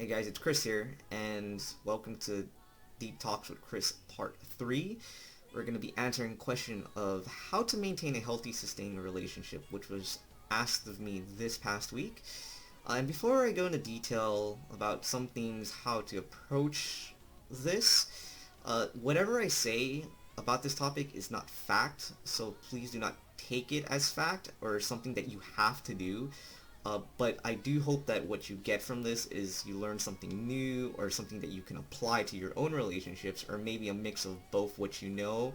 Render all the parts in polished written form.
Hey guys, it's Chris here, and welcome to Deep Talks with Chris Part 3. We're going to be answering the question of how to maintain a healthy, sustaining relationship, which was asked of me this past week. And before I go into detail about some things, how to approach this, whatever I say about this topic is not fact, so please do not take it as fact or something that you have to do. But I do hope that what you get from this is you learn something new or something that you can apply to your own relationships, or maybe a mix of both what you know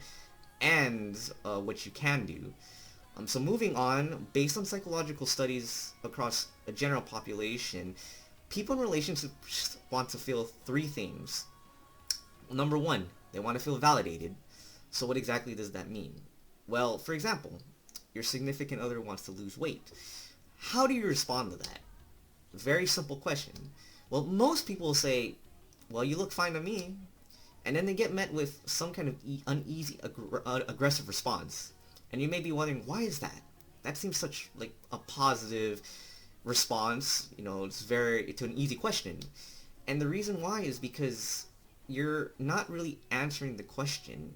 and what you can do. So moving on, based on psychological studies across a general population, people in relationships want to feel three things. Number one, they want to feel validated. So what exactly does that mean? Well, for example, your significant other wants to lose weight. How do you respond to that? Very simple question. Well, most people will say, well, you look fine to me. And then they get met with some kind of uneasy, aggressive response. And you may be wondering, why is that? That seems such like a positive response. It's an easy question. And the reason why is because you're not really answering the question.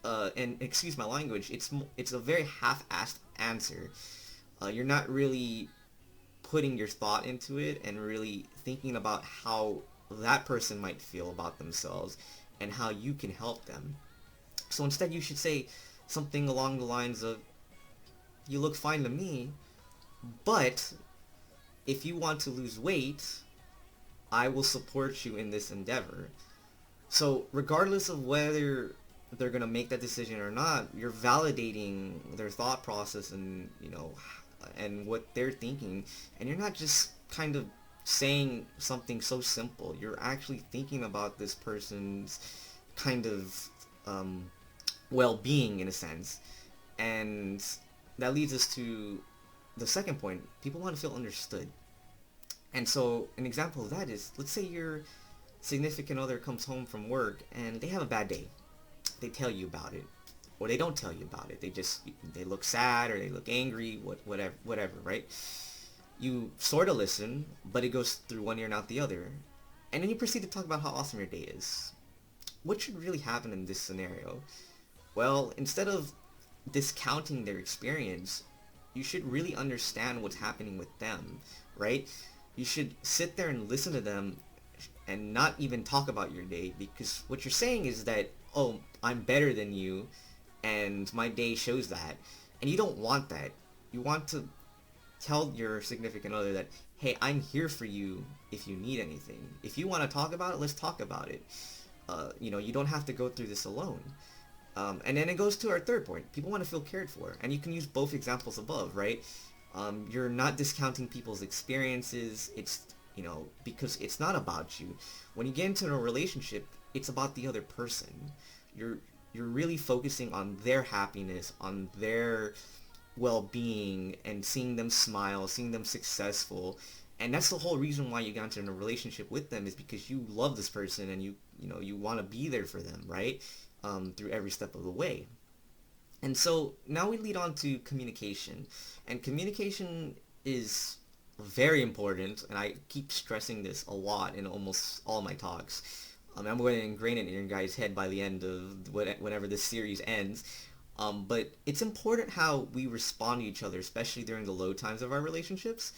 And excuse my language, it's a very half-assed answer. You're not really putting your thought into it and really thinking about how that person might feel about themselves and how you can help them. So instead you should say something along the lines of, you look fine to me, but if you want to lose weight, I will support you in this endeavor. So regardless of whether they're going to make that decision or not, you're validating their thought process and what they're thinking, and you're not just kind of saying something so simple. You're actually thinking about this person's kind of well-being in a sense. And that leads us to the second point. People want to feel understood. And so an example of that is, let's say your significant other comes home from work and they have a bad day. They tell you about it, or they don't tell you about it. They look sad or they look angry, whatever, right? You sort of listen, but it goes through one ear and out the other, and then you proceed to talk about how awesome your day is. What should really happen in this scenario? Well, instead of discounting their experience, you should really understand what's happening with them, right? You should sit there and listen to them and not even talk about your day, because what you're saying is that, oh, I'm better than you and my day shows that. And you don't want that. You want to tell your significant other that, hey, I'm here for you if you need anything. If you want to talk about it, let's talk about it. You don't have to go through this alone. And then it goes to our third point. People want to feel cared for. And you can use both examples above, right? You're not discounting people's experiences. Because it's not about you. When you get into a relationship, it's about the other person. You're really focusing on their happiness, on their well-being, and seeing them smile, seeing them successful. And that's the whole reason why you got into a relationship with them, is because you love this person and you want to be there for them, right? Through every step of the way. And so now we lead on to communication. And communication is very important, and I keep stressing this a lot in almost all my talks. I'm going to ingrain it in your guys' head by the end of whenever this series ends. But it's important how we respond to each other, especially during the low times of our relationships.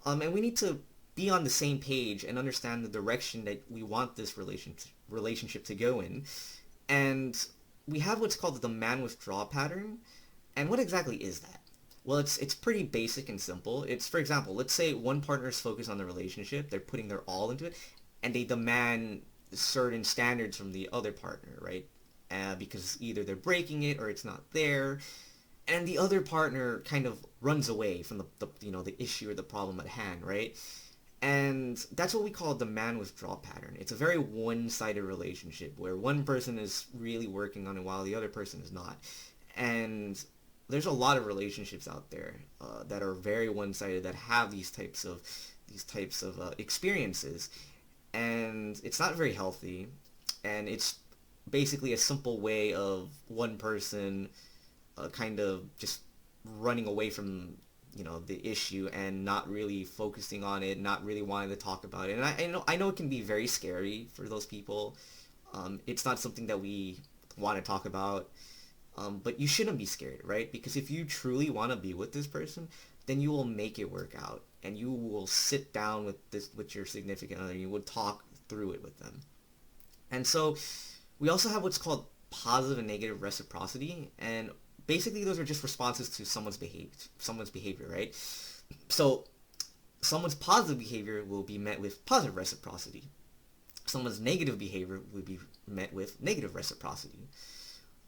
And we need to be on the same page and understand the direction that we want this relationship to go in. And we have what's called the man withdraw pattern. And what exactly is that? Well, it's pretty basic and simple. It's, for example, let's say one partner is focused on the relationship, they're putting their all into it, and they demand certain standards from the other partner, right? Because either they're breaking it or it's not there, and the other partner kind of runs away from the issue or the problem at hand, right? And that's what we call the man withdraw pattern. It's a very one-sided relationship where one person is really working on it while the other person is not. And there's a lot of relationships out there that are very one-sided, that have these types of experiences, and it's not very healthy. And it's basically a simple way of one person kind of just running away from the issue and not really focusing on it, not really wanting to talk about it. And I know it can be very scary for those people. It's not something that we want to talk about. But you shouldn't be scared, right? Because if you truly want to be with this person, then you will make it work out, and you will sit down with your significant other. You will talk through it with them. And so we also have what's called positive and negative reciprocity, and basically those are just responses to someone's behavior, right? So someone's positive behavior will be met with positive reciprocity. Someone's negative behavior will be met with negative reciprocity.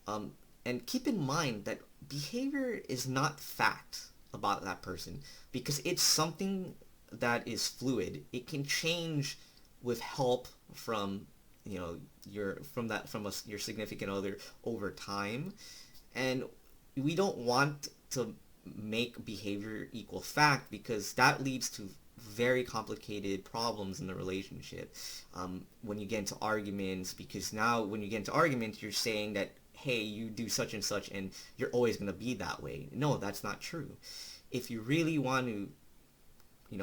Um, and keep in mind that behavior is not fact about that person, because it's something that is fluid. It can change with help from your significant other over time, and we don't want to make behavior equal fact, because that leads to very complicated problems in the relationship, when you get into arguments, because now when you get into arguments, you're saying that, hey, you do such and such and you're always going to be that way. No, that's not true. If you really want to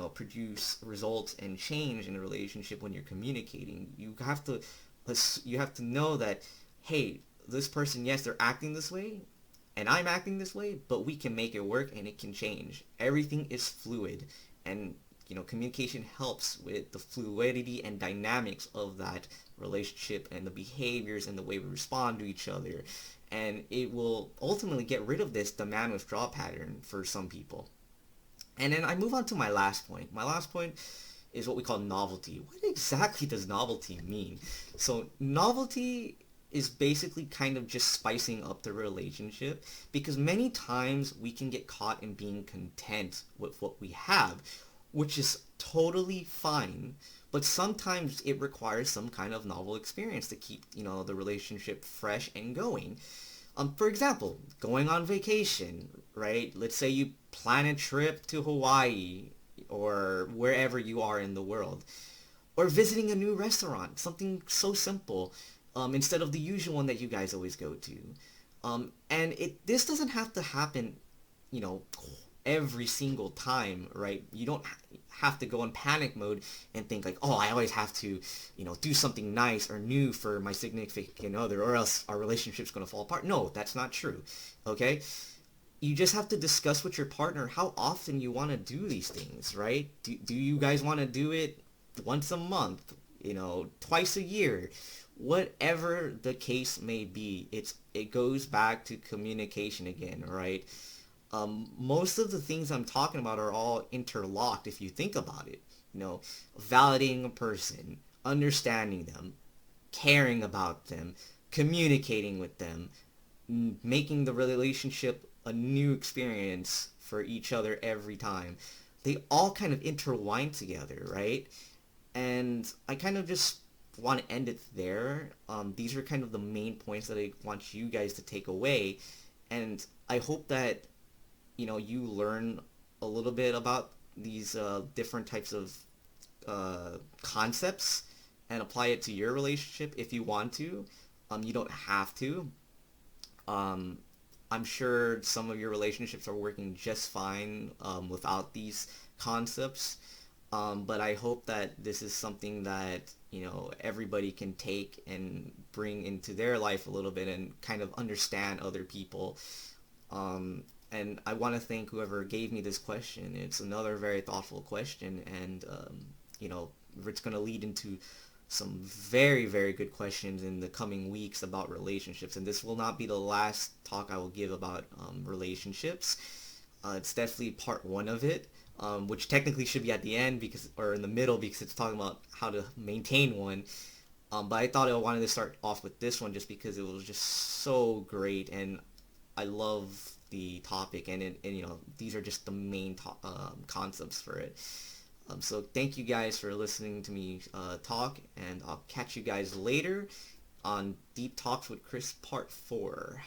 produce results and change in a relationship, when you're communicating, you have to know that, hey, this person, yes, they're acting this way and I'm acting this way, but we can make it work and it can change. Everything is fluid, and communication helps with the fluidity and dynamics of that relationship and the behaviors and the way we respond to each other. And it will ultimately get rid of this demand withdrawal pattern for some people. And then I move on to my last point. My last point is what we call novelty. What exactly does novelty mean? So novelty is basically kind of just spicing up the relationship, because many times we can get caught in being content with what we have, which is totally fine, but sometimes it requires some kind of novel experience to keep, the relationship fresh and going. For example, going on vacation, right? Let's say you plan a trip to Hawaii or wherever you are in the world, or visiting a new restaurant, something so simple, instead of the usual one that you guys always go to. And this doesn't have to happen, you know, every single time, right? You don't have to go in panic mode and think like, oh, I always have to, do something nice or new for my significant other, or else our relationship's going to fall apart. No, that's not true. Okay? You just have to discuss with your partner how often you want to do these things, right? Do you guys want to do it once a month, twice a year? Whatever the case may be, it goes back to communication again, right? Most of the things I'm talking about are all interlocked if you think about it. Validating a person, understanding them, caring about them, communicating with them, making the relationship a new experience for each other every time. They all kind of intertwine together, right? And I kind of just want to end it there. These are kind of the main points that I want you guys to take away. And I hope that you learn a little bit about these different types of concepts and apply it to your relationship if you want to. You don't have to. I'm sure some of your relationships are working just fine without these concepts. But I hope that this is something that, everybody can take and bring into their life a little bit and kind of understand other people. And I want to thank whoever gave me this question. It's another very thoughtful question, and it's going to lead into some very, very good questions in the coming weeks about relationships. And this will not be the last talk I will give about relationships. It's definitely part one of it, which technically should be at the end or in the middle, because it's talking about how to maintain one. But I thought I wanted to start off with this one just because it was just so great, and I love the topic, and these are just the main concepts for it. So thank you guys for listening to me talk, and I'll catch you guys later on Deep Talks with Chris Part 4.